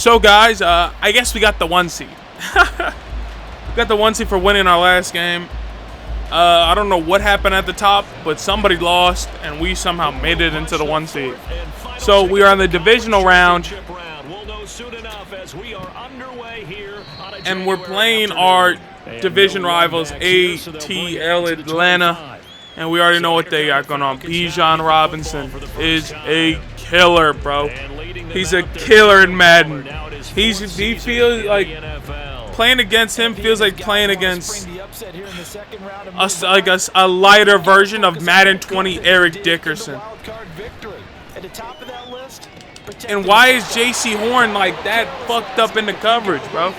So guys, I guess we got the 1 seed. We got the 1 seed for winning our last game. I don't know what happened at the top, but somebody lost, and we somehow made it into the 1 seed. So we are in the divisional round, and we're playing our division rivals, ATL Atlanta, and we already know what they got going on. Bijan Robinson is a killer, bro. He's a killer in Madden. He feels like playing against him feels like playing against a lighter version of Madden 20 Eric Dickerson. And why is JC Horn like that fucked up in the coverage, bro?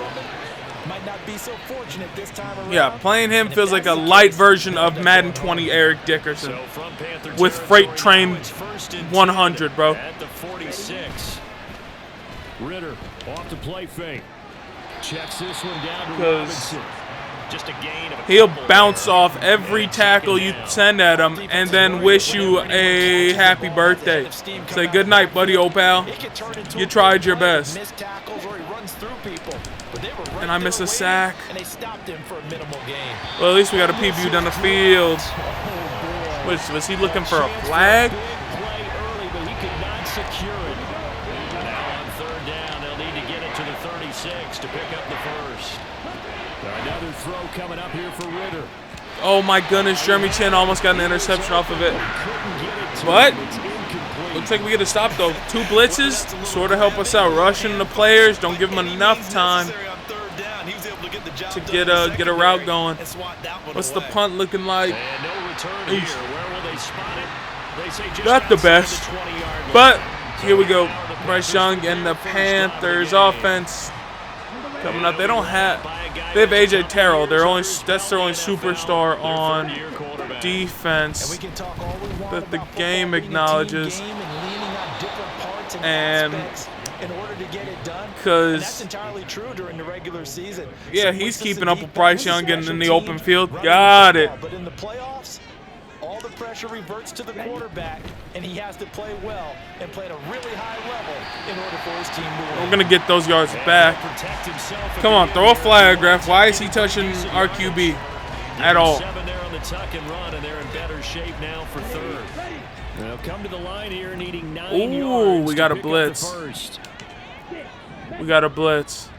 Yeah, playing him feels like a light version of Madden 20 Eric Dickerson with Freight Train 100, bro. Ritter off the play fake. Checks this one down to Robinson. Just a gain of he'll bounce off every tackle you send at him and then wish you a happy birthday. Say good night, buddy, old pal. You tried your best. And I miss a sack. Well, at least we got a PBU down the field. Was he looking for a flag? To pick up the first. Another throw coming up here for Ritter. Oh my goodness, Jeremy Chin almost got an interception off of it. But looks like we get a stop though. 2 blitzes sort of help us out. Rushing the players, don't give them enough time to get a route going. What's the punt looking like? Not the best. But here we go. Bryce Young and the Panthers offense coming up. They have AJ Terrell. That's their only superstar on defense that the game acknowledges. And because yeah, he's keeping up with Bryce Young getting in the open field. Got it. All the pressure reverts to the quarterback, and he has to play well and play at a really high level in order for his team to win. We're going to get those yards back. Come on, throw a flag, ref. Why is he touching our QB at all? 7 there on the tuck and run, and they're in better shape now for third. They'll come to the line here needing 9 yards. Ooh, we got a blitz. We got a blitz.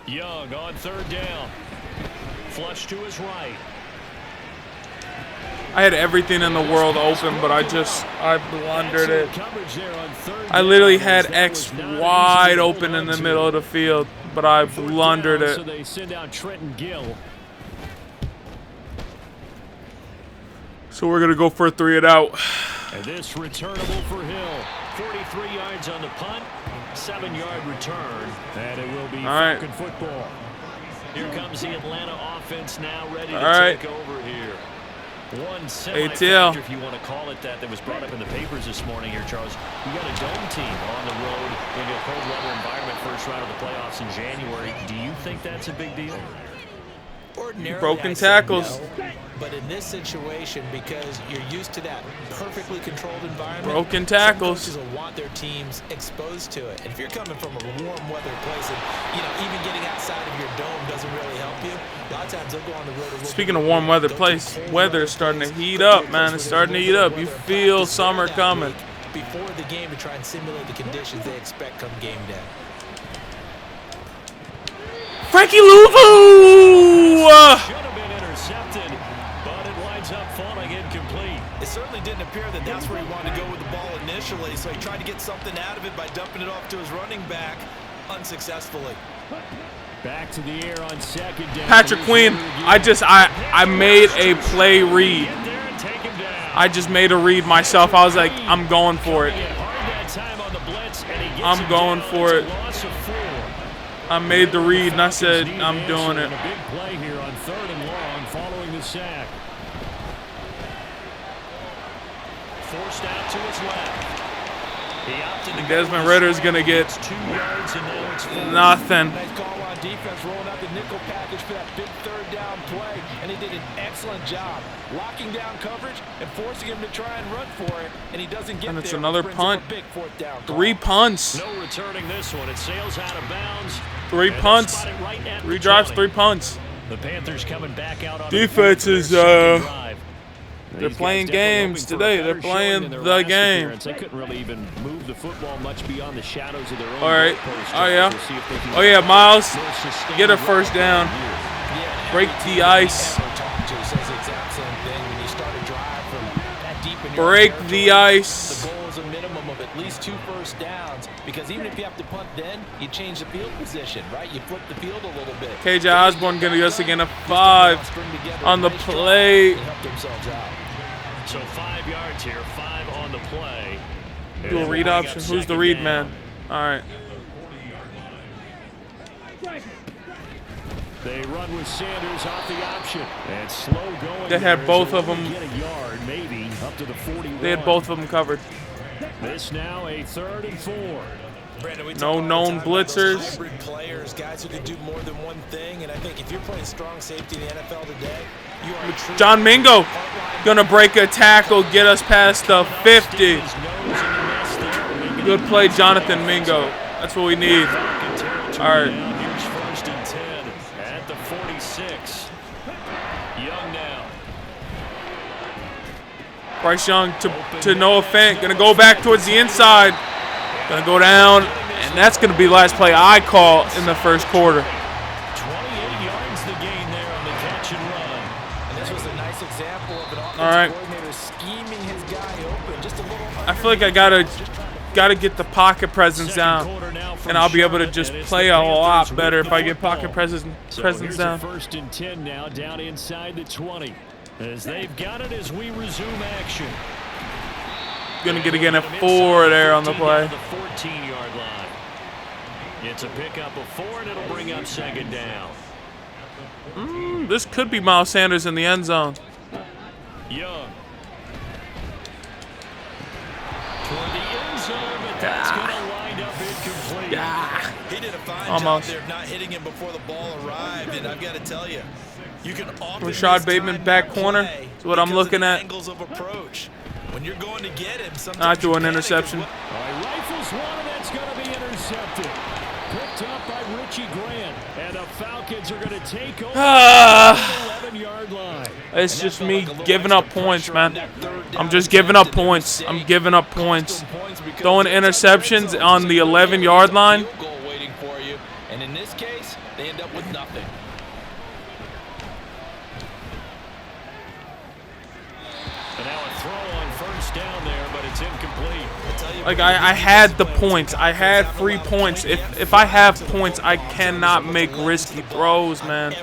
Young on 3rd down. Flush to his right. I had everything in the world open, but I blundered it. I literally had X wide open in the middle of the field, but I blundered it. So they send out Trenton Gill. So we're gonna go for a 3 and out. And this returnable for Hill. 43 yards on the punt, 7-yard return, and it will be Falcon football. Here comes the Atlanta offense now ready to take over here. One semi-factor, if you want to call it that was brought up in the papers this morning here, Charles. You got a dome team on the road in a cold weather environment, first round of the playoffs in January. Do you think that's a big deal? Ordinarily, broken tackles. No, but in this situation, because you're used to that perfectly controlled environment, broken tackles. Some coaches will want their teams exposed to it. And if you're coming from a warm weather place, and even getting outside of your dome doesn't really help you. A lot of times they'll go on the road. Speaking of warm weather place, weather is starting to heat up, man. It's starting to heat up. You feel summer coming. Before the game to try and simulate the conditions they expect come game day. Frankie Louvu! Should have been intercepted, but it winds up falling incomplete. It certainly didn't appear that that's where he wanted to go with the ball initially, so he tried to get something out of it by dumping it off to his running back unsuccessfully. Back to the air on 2nd down. Patrick Queen, I made a play read. I just made a read myself. I was like, I'm going for it. I'm going for it. I made the read, and I said, I'm doing it. A big play here on 3rd and long following the sack. Forced out to his left. Desmond Ritter's going to get nothing. Nice call on defense, rolling out the nickel package for that big third down play, and he did an excellent job locking down coverage and forcing him to try and run for it, and he doesn't get there. And it's another punt. Big fourth down call. 3 punts. No returning this one. It sails out of bounds. 3 punts. 3 drives, 3 punts. The Panthers coming back out on defense is they're playing games today. They're playing the game. They couldn't really even move the football much beyond the shadows of their own. All right. Oh yeah. Oh yeah, Miles. Get a first down. Break the ice. Break the ice. The goal is a minimum of at least 2 first downs, because even if you have to punt, then you change the field position, right? You flip the field a little bit. KJ Osborne gonna get us again a 5 on the play. So 5 yards here, 5 on the play. Do a read option. Who's the read man? All right. They run with Sanders off the option. And slow going. They had both of them. Get a yard, maybe up to the 41. They had both of them covered. This now a 3rd and 4. Brandon, no known blitzers. Hybrid players, guys who can do more than one thing, and I think if you're playing strong safety in the NFL today, you are John Mingo gonna break a tackle, get us past the 50. Good play, Jonathan Mingo. That's what we need. All right. Here's 1st and 10 at the 46. Young now. Bryce Young to Noah Fant. Gonna go back towards the inside. Gonna go down, and that's gonna be the last play I call in the first quarter. 28 yards the gain there on the catch and run. And this was a nice example of an All offensive right. coordinator scheming his guy open just a little. I feel like I gotta get the pocket presence down, and I'll be able to just play a lot better if I get pocket presence down. 1st and 10 now, down inside the 20. As they've got it as we resume action. Gonna get again at 4 there on the play. The 14-yard line. It's a pickup of 4, and it'll bring up 2nd down. This could be Miles Sanders in the end zone. Young. Toward the end zone, but that's going to wind up incomplete. He did a fine Almost. job there of not hitting him before the ball arrived, and I've got to tell you, you can often Rashad Bateman back corner is what I'm looking at. Angles of approach. When you're going to get him, I threw an interception. Rifles one, and that's going to be intercepted. Picked up by Richie Grant, and the Falcons are going to take over the 11-yard line. It's just me giving up points, man. I'm just giving up points. I'm giving up points. Throwing interceptions on the 11-yard line. Waiting for you, and in this case, they end up with nothing. And now a throw on 1st down there, but it's incomplete. Like I had the points. I had 3 points. If I have points, I cannot make risky throws, man.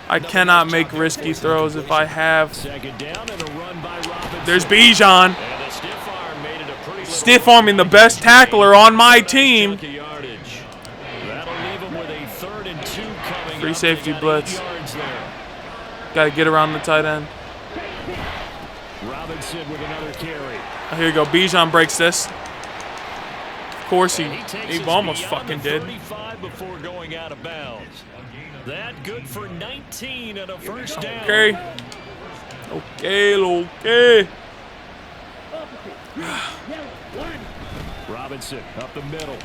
I cannot make risky throws if I have. 2nd down and a run by Robinson. There's Bijan. And the stiff arm made it a pretty Stiff arming the best tackler on my team. That'll leave him with a 3rd and 2 coming. Free safety blitz. Got to get around the tight end. Robinson with another carry. Oh, here you go. Bijan breaks this. Of course he almost fucking did. 35 before going out of bounds. That good for 19 and a 1st down. Okay. Robinson up the middle.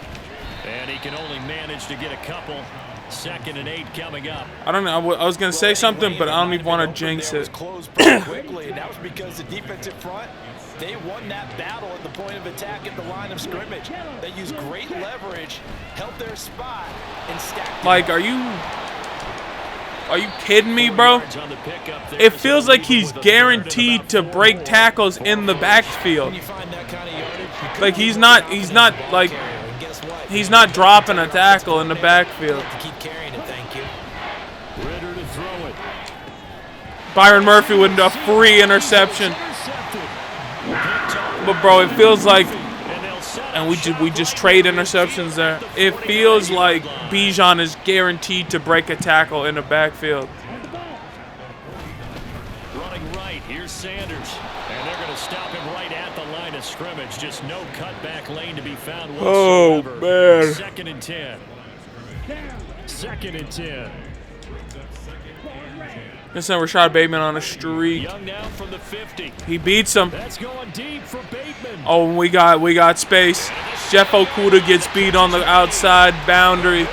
And he can only manage to get a couple. 2nd and 8 coming up. I don't know. I was going to say something, but I don't even want to jinx it. Closed pretty quickly, and that was because the defensive front, they won that battle at the point of attack at the line of scrimmage. They used great leverage, held their spot, and stacked. Like, are you kidding me, bro? It feels like he's guaranteed to break tackles in the backfield. Like he's not dropping a tackle in the backfield. Byron Murphy with a free interception. But bro, it feels like, and we just trade interceptions there. It feels like Bijan is guaranteed to break a tackle in the backfield. Running right, here's Sanders, and they're going to stop him right at the line of scrimmage. scrimmage. Just no cutback lane to be found Oh, whatsoever. man. 2nd and 10. 2nd and 10. Gonna send Rashad Bateman on a streak. Young now from the 50. He beats him. That's going deep for Bateman. Oh, we got space. Jeff Okudah gets beat on the outside boundary.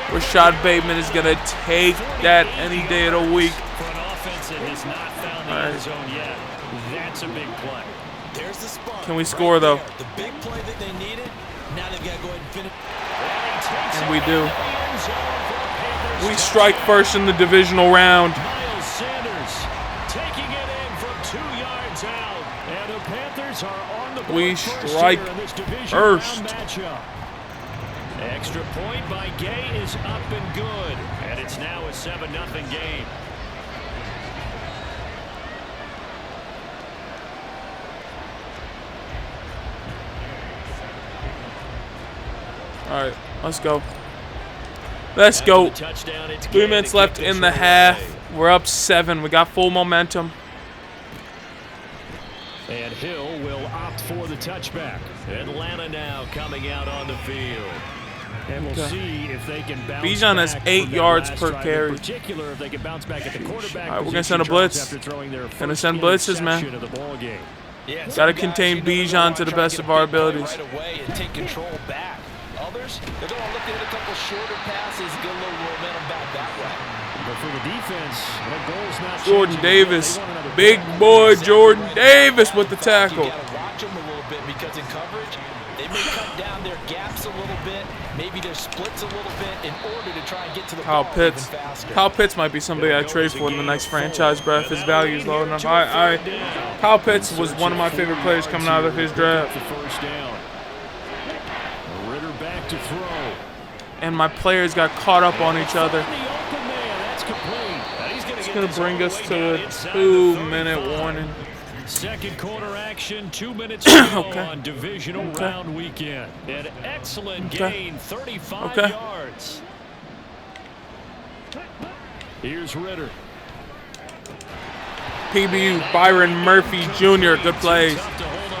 Rashad Bateman is gonna take that any day of the week. For an offense that has not found the end zone yet, that's a big play. There's the spot. Can we score though? The big play that they needed. Now they've got to go ahead and finish. And we do. We strike first in the divisional round. Miles Sanders taking it in from 2 yards out. And the Panthers are on the board We first strike here in this division first. round matchup. Extra point by Gay is up and good. And it's now a 7-0 game. All right, let's go. Let's go. 3 minutes left in the half. We're up 7. We got full momentum. And Hill will opt for the touchback. Atlanta now coming out on the field. And we'll see if they can bounce Bijan has back 8 from that yards last per drive, carry. in particular if they can bounce back at the quarterback. All right, we're gonna position send a blitz. after throwing their Gonna first send blitzes, man. interception of the ball game. Yeah, Gotta contain Bijan to the best of our abilities. Right away and take control back. Others, they're going to look at a couple shorter passes, get a little momentum back that way. But for the defense, that goal's not Jordan changing. Davis, They want another big big boy Jordan Davis with the tackle. You got to watch them a little bit because in coverage, they may cut down their gaps a little bit, maybe their splits a little bit in order to try and get to the Kyle ball Pitts. even faster. Kyle Pitts might be somebody I trade for in the next franchise, bro. If his value is low enough. Kyle Pitts was one of my favorite players coming out of his draft. The first down. Ritter back to throw. And my players got caught up on each other. The open man, that's complete. It's going to bring us to a 2-minute warning. Second quarter action, 2 minutes to go Okay. on divisional Okay. round weekend. An excellent Okay. gain, 35 Okay. yards. Here's Ritter. PBU, Byron Murphy Jr., good plays.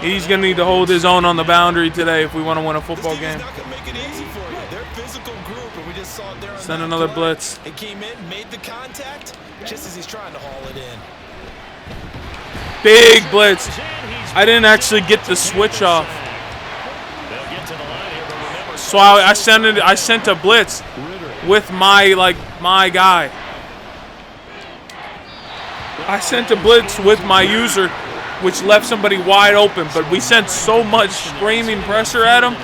He's going to need to hold his own on the boundary today if we want to win a football game. Not going to make it easy for you. They're a physical group, and we just saw it there. Send another blitz. It came in, made the contact, just as he's trying to haul it in. Big blitz. I didn't actually get the switch off. So I sent a blitz with my guy. I sent a blitz with my user, which left somebody wide open, but we sent so much screaming pressure at him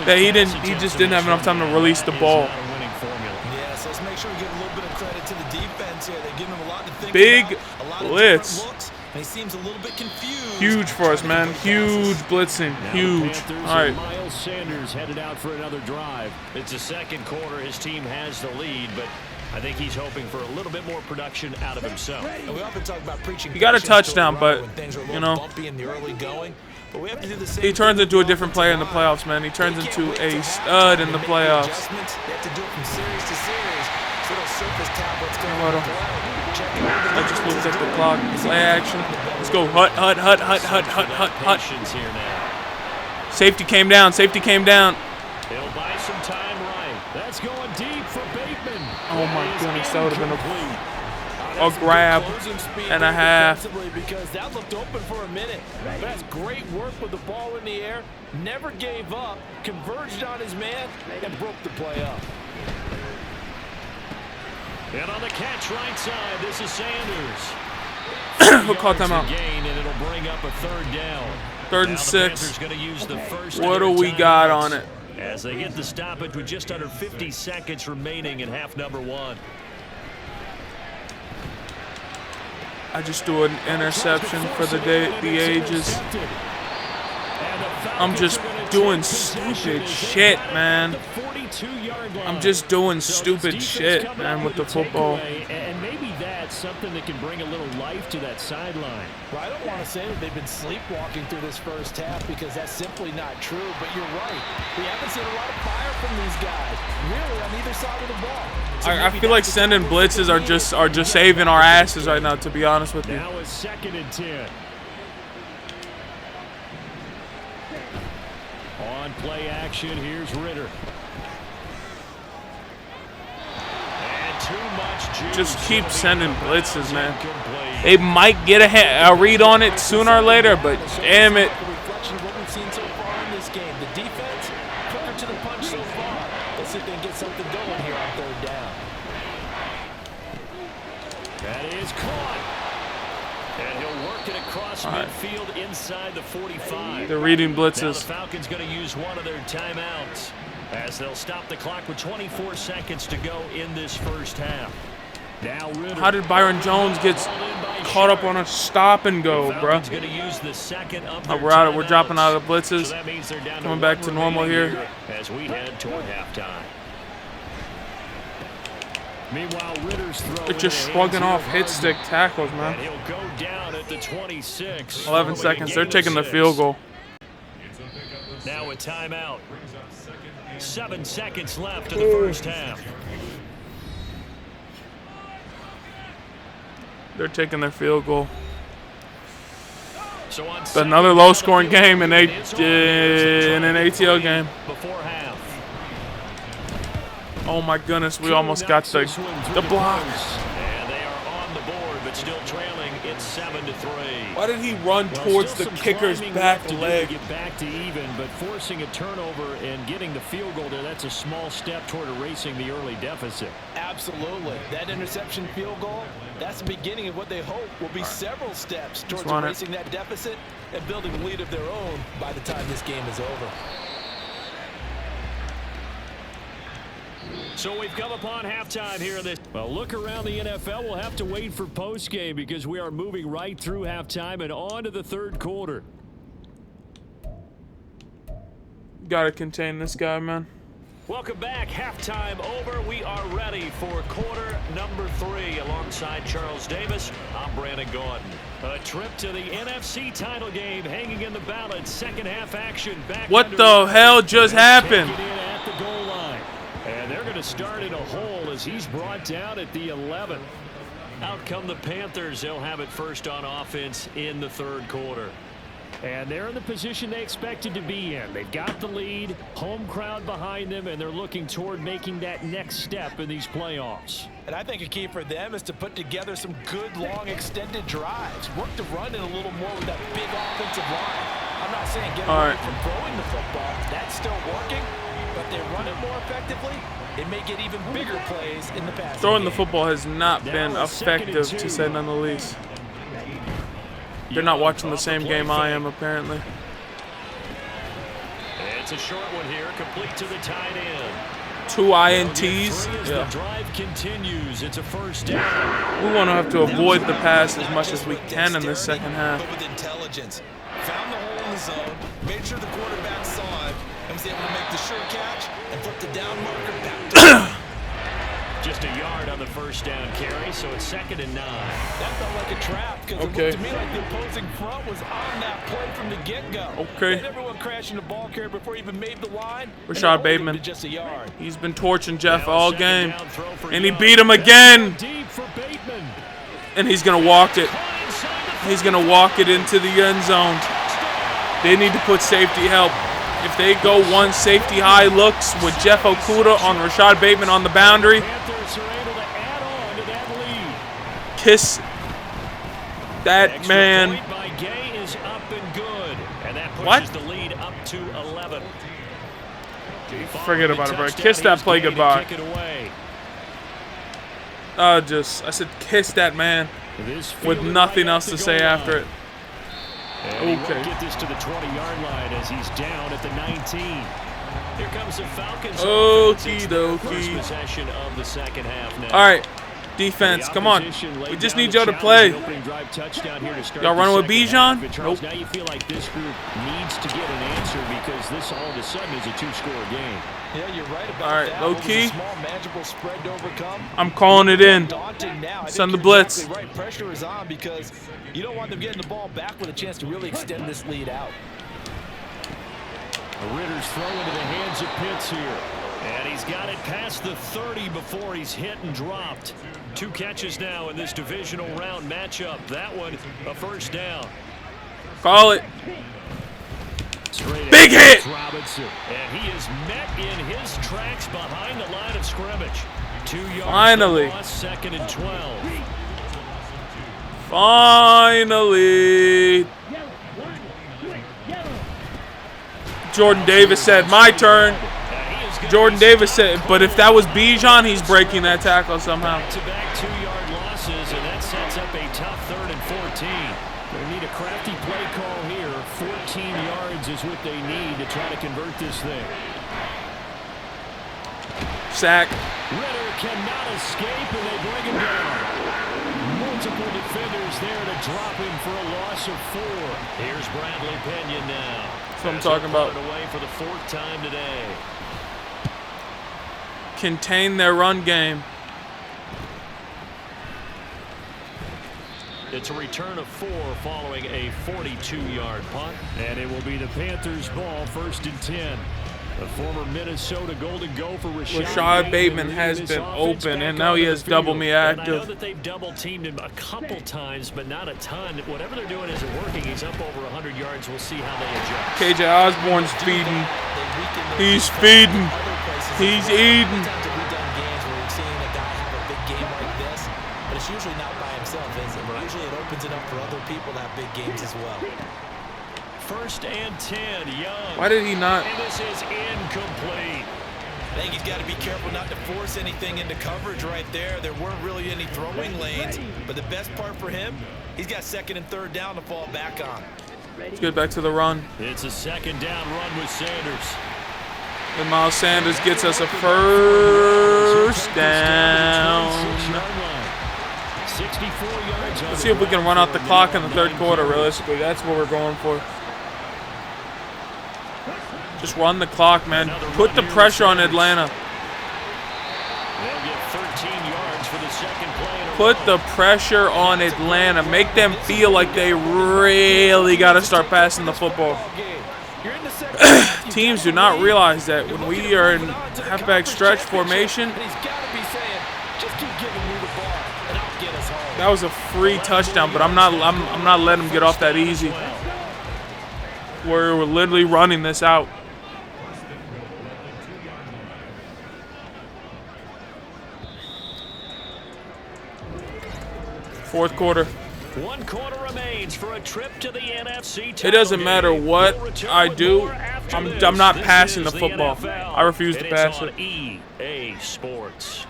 that he just didn't have enough time to release the ball. Yeah, so let's make sure we give a little bit of credit to the defense here. They're giving him a lot to think Big about, a lot of blitz. different looks, and he seems a little bit confused. Huge for us, man. Huge blitzing. Huge. All right. Miles Sanders headed out for another drive. It's the second quarter. His team has the lead, but I think he's hoping for a little bit more production out of himself. And we often talk about preaching He got a patience to touchdown, run but, when things are a you little know, bumpy in the early going. But we have to do the same he turns thing into a with the different player in the offensive playoffs, man. He turns line. They into can't wait a to stud in the make the playoffs. adjustments. They have to do it from series to series. So those surface tablets come Hold into on. play. Check it I just looked at the clock. Play action. Let's go. Hut. Patience here now. Safety came down. Safety came down. He'll buy some time right. That's going deep for Bateman. Oh my goodness, that would have been Incomplete. a grab and a half. Because that looked open for a minute. But that's great work with the ball in the air. Never gave up. Converged on his man and broke the play up. And on the catch right side, this is Sanders. Who called timeout? Gain, and it'll bring up a third down. 3rd and Now the 6. Panthers gonna use the first What of do their we got timeouts on it? as they get the stoppage with just under 50 seconds remaining in half number 1. I just threw an interception for the ages. I'm just doing stupid shit, man. I'm just doing stupid shit, man, with the football. And maybe that's something that can bring a little life to that sideline. Well, I don't want to say that they've been sleepwalking through this first half because that's simply not true, but you're right. We haven't seen a lot of fire from these guys, really, on either side of the ball. So I maybe feel like that's sending blitzes are just saving our asses right now, to be honest with you. Now it's 2nd and 10. play action. Here's Ritter. And too much juice. Just keep sending blitzes, man. They might get a read on it sooner or later, but damn it. Reflection of what we've seen so far in this game. The defense, quicker to the punch so far. Let's see if they can get something going here on third down. That is caught. And he'll work it across midfield inside the 45. They're reading Now blitzes. the Falcons going to use one of their timeouts as they'll stop the clock with 24 seconds to go in this first half. Now Ritter. How did Byron Jones get caught up on a stop and go, bro? We're dropping out of the blitzes. So coming back to normal here as we head toward halftime. Meanwhile, Ritter's throw. They're just shrugging off hit stick tackles, man. And he'll go down at the 26. 11 seconds. They're taking the field goal. Now a timeout. 7 seconds left in the first half. They're taking their field goal. So It's another low-scoring game in an ATL game. Before half. Oh my goodness, we almost got the block. And they are on the board, but still trailing. It's 7-3. Why did he run towards the kicker's back leg? Get back to even, but forcing a turnover and getting the field goal there, that's a small step toward erasing the early deficit. Absolutely. That interception field goal, that's the beginning of what they hope will be several steps towards erasing that deficit and building a lead of their own by the time this game is over. So we've come upon halftime here in this. Well, look around the NFL. We'll have to wait for postgame because we are moving right through halftime and on to the third quarter. Gotta contain this guy, man. Welcome back. Halftime over. We are ready for quarter number 3 alongside Charles Davis. I'm Brandon Gordon. A trip to the NFC title game hanging in the balance. Second half action. Back what the hell just happened? At the goal line. And they're going to start in a hole as he's brought down at the 11. Out come the Panthers. They'll have it first on offense in the third quarter. And they're in the position they expected to be in. They've got the lead, home crowd behind them, and they're looking toward making that next step in these playoffs. And I think a key for them is to put together some good, long, extended drives. Work the run in a little more with that big offensive line. I'm not saying get away from throwing the football. That's still working. But they run it more effectively, it may get even bigger plays in the passing Throwing game. the football has not been effective, to say none the least. They're not watching the same game I am, apparently. It's a short one here, complete to the tight end. 2 INTs. The drive continues. It's a first down. We want to have to avoid the pass as much as we can in this second half. But with intelligence, found the hole in the zone, made sure the quarterback saw it, and was able to make the sure catch and flip the down marker back to Just a yard on the first down carry, so it's 2nd and 9. That felt like a trap because it looked to me like the opposing front was on that play from the get-go. Okay. And everyone crashing the ball carrier before he even made the line. Rashad Bateman. Just a yard. He's been torching Jeff all game. And he beat him again. And he's going to walk it. He's going to walk it into the end zone. They need to put safety help. If they go one safety high looks with Jeff Okudah on Rashad Bateman on the boundary, kiss that man. What? Forget about it, bro. Kiss that play goodbye. I said kiss that man with nothing else to say after it. And he will get this to the 20-yard line as he's down at the 19. Here comes the Falcons. Okie dokie. First possession of the second half now. All right, defense, come on. We just need y'all to play. Y'all running with Bijan? Nope. Now you feel like this group needs to get an answer because this all of a sudden is a 2-score game. Yeah, you're right about all right, that. low key. Small, manageable spread to overcome. I'm calling it in. Send the blitz. Exactly right. Pressure is on because you don't want them getting the ball back with a chance to really extend this lead out. Ritter's throw into the hands of Pitts here. And he's got it past the 30 before he's hit and dropped. 2 catches now in this divisional round matchup. That one, a first down. Call it. Big hit! And he is met in his tracks behind the line of scrimmage. 2 yards. Finally. Loss, 2nd and 12. Finally. Jordan Davis said, my turn. Jordan Davis said, but if that was Bijan, he's breaking that tackle somehow. Back-to-back 2-yard losses, and that sets up a tough 3rd and 14. They need a crafty play call here. 14 yards is what they need to try to convert this thing. Sack. Ritter cannot escape, and they bring him down. Multiple defenders there to drop him for a loss of 4. Here's Bradley Pinion now. That's what I'm talking about. Away for the 4th time today. Contain their run game. It's a return of 4 following a 42-yard punt. And it will be the Panthers' ball, 1st and 10. The former Minnesota Golden Gopher Rashad Bateman has been open, and now he has double me active. I know that they've double-teamed him a couple times, but not a ton. Whatever they're doing isn't working. He's up over 100 yards. We'll see how they adjust. KJ Osborne's feeding. He's feeding. He's eating. But it's usually not by himself, is it? Usually it opens it up for other people to have big games as well. 1st and 10, Young. Why did he not? And this is incomplete. I think he's got to be careful not to force anything into coverage right there. There weren't really any throwing lanes, but the best part for him, he's got 2nd and 3rd down to fall back on. Let's get back to the run. It's a 2nd down run with Sanders. And Miles Sanders gets us a 1st down. 64 yards. Let's see if we can run out the clock in the 3rd quarter, realistically. That's what we're going for. Just run the clock, man. Put the pressure on Atlanta. They'll get 13 yards for the 2nd play. Put the pressure on Atlanta. Make them feel like they really got to start passing the football. Teams do not realize that when we are in halfback stretch formation, that was a free touchdown, but I'm not letting them get off that easy. We're literally running this out. Fourth quarter. 1 quarter remains for a trip to the NFC title. It doesn't matter what I do. I'm not passing the football. I refuse to pass it. EA Sports.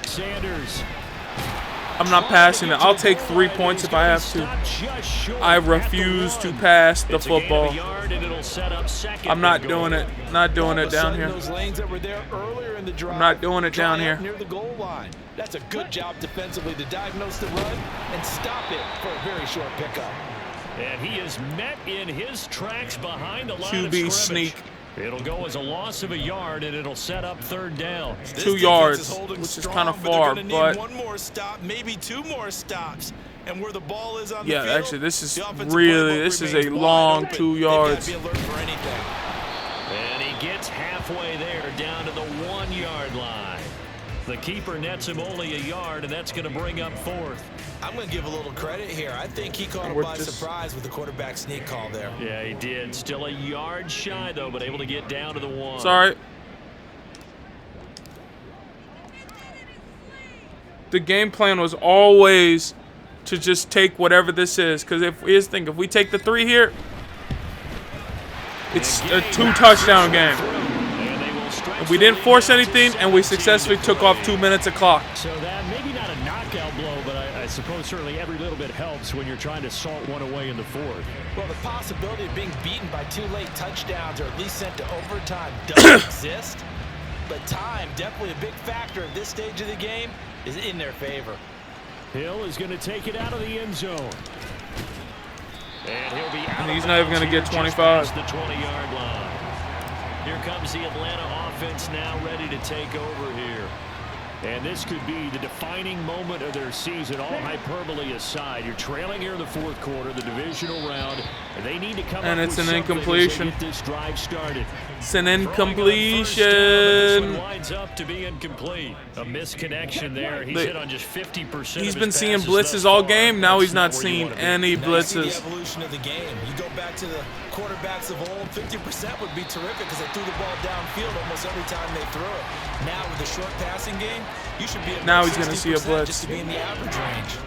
Sanders. I'm not passing it. I'll take 3 points if I have to. I refuse to pass the football. I'm not doing it. Not doing it down here. I'm not doing it down here. Near the goal line. That's a good job defensively to diagnose the run and stop it for a very short pickup. And he is met in his tracks behind the line of QB scrimmage. sneak. It'll go as a loss of a yard, and it'll set up 3rd down. 2 yards, which is kind of far, but one more stop, maybe 2 more stops. And where the ball is on the yeah, field, actually, this is a long 2 yards. And he gets halfway there, down to the 1-yard line. The keeper nets him only a yard, and that's going to bring up 4th. I'm going to give a little credit here. I think he caught him by surprise with the quarterback sneak call there. Yeah, he did. Still a yard shy, though, but able to get down to the 1. Sorry. The game plan was always to just take whatever this is. Because if we take the 3 here, it's a 2 touchdown game. If we didn't force anything, and we successfully took off 2 minutes of clock. So that maybe not a knockout blow, but I suppose certainly every little bit helps when you're trying to salt one away in the 4th. Well, the possibility of being beaten by 2 late touchdowns or at least sent to overtime doesn't exist. But time, definitely a big factor at this stage of the game, is in their favor. Hill is going to take it out of the end zone. And he'll be out. And he's not even going to get 25. The 20-yard line. Here comes the Atlanta offense now ready to take over here. And this could be the defining moment of their season, all hyperbole aside. You're trailing here in the 4th quarter, the divisional round, and they need to come and up it's with an incompletion. Get this drive started. It's an incompletion. Lines up to be incomplete. A misconnection there. He's hit on just 50%. He's been seeing blitzes all game. Now he's not seeing any blitzes. The evolution of the game. You go back to the quarterbacks of old, 50% would be terrific because they threw the ball downfield almost every time they threw it. Now with the short passing game, you should be at now he's going to see a blitz. Just to be in the average range.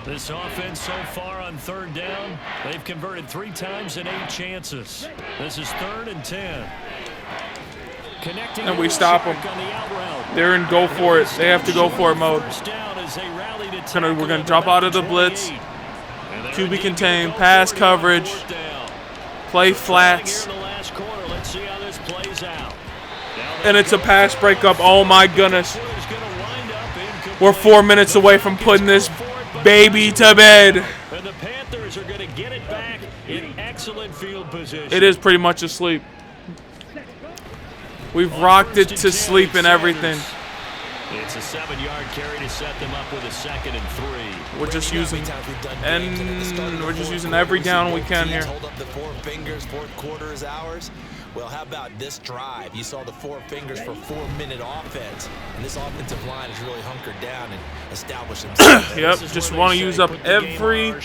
This offense so far on 3rd down, they've converted 3 times in 8 chances. This is 3rd and 10. Connecting and we stop them. They're in go for it. They have to go for it mode. We're going to drop out of the blitz. QB contain, pass coverage, play flats. And it's a pass breakup. Oh my goodness. We're 4 minutes away from putting this baby to bed. And the Panthers are going to get it back in excellent field position. It is pretty much asleep. We've rocked it to sleep and everything. It's a 7-yard carry to set them up with a 2nd and 3. We're just using every down we can here. Hold up the 4 fingers, 4th quarter is ours. Well, how about this drive? You saw the 4 fingers for 4-minute offense, and this offensive line has really hunkered down and established themselves. Yep, just want to use up every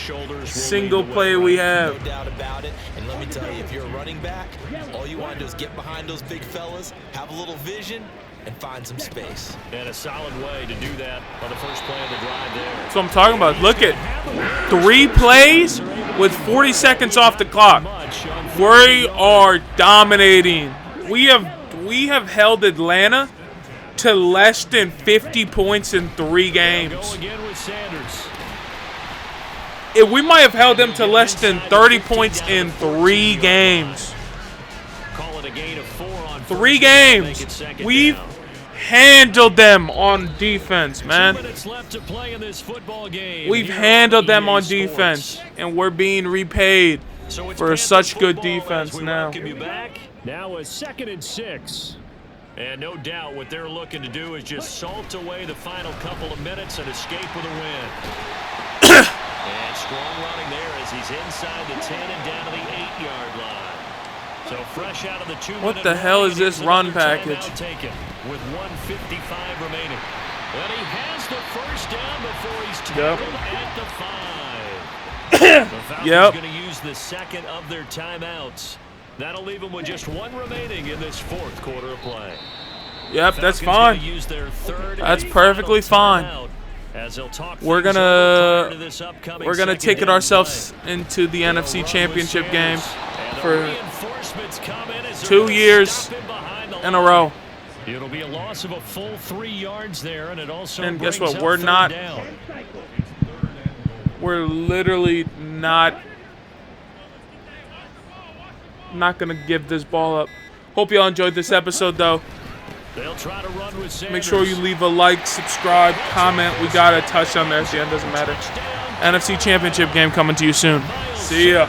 single play we have. No doubt about it. And let me tell you, if you're a running back, all you want to do is get behind those big fellas, have a little vision, and find some space. And a solid way to do that on the first play of the drive there. That's what I'm talking about. Look at 3 plays with 40 seconds off the clock. We are dominating. We have held Atlanta to less than 50 points in 3 games. We might have held them to less than 30 points in 3 games. 3 games. We've handled them on defense, man. We've handled them on defense, and we're being repaid for such good defense now. Now a 2nd and 6. And no doubt what they're looking to do is just salt away the final couple of minutes and escape with a win. And strong running there as he's inside the 10 and down to the 8-yard line. So fresh out of the 2-minute. What the hell is this run package? Taken with 1:55 remaining. And he has the first down before he's tackled at the 5. The Falcons going to use the 2nd of their timeouts. That'll leave them with just 1 remaining in this 4th quarter of play. Yep, that's fine. That's perfectly fine. We're gonna take it ourselves into the NFC Championship game for 2 years in a row. It'll be a loss of a full 3 yards there, and it also. And guess what? We're not. We're literally not gonna give this ball up. Hope y'all enjoyed this episode, though. They'll try to run with Sanders. Make sure you leave a like, subscribe, comment. We got a touchdown there at the end. Doesn't matter. NFC Championship game coming to you soon. See ya.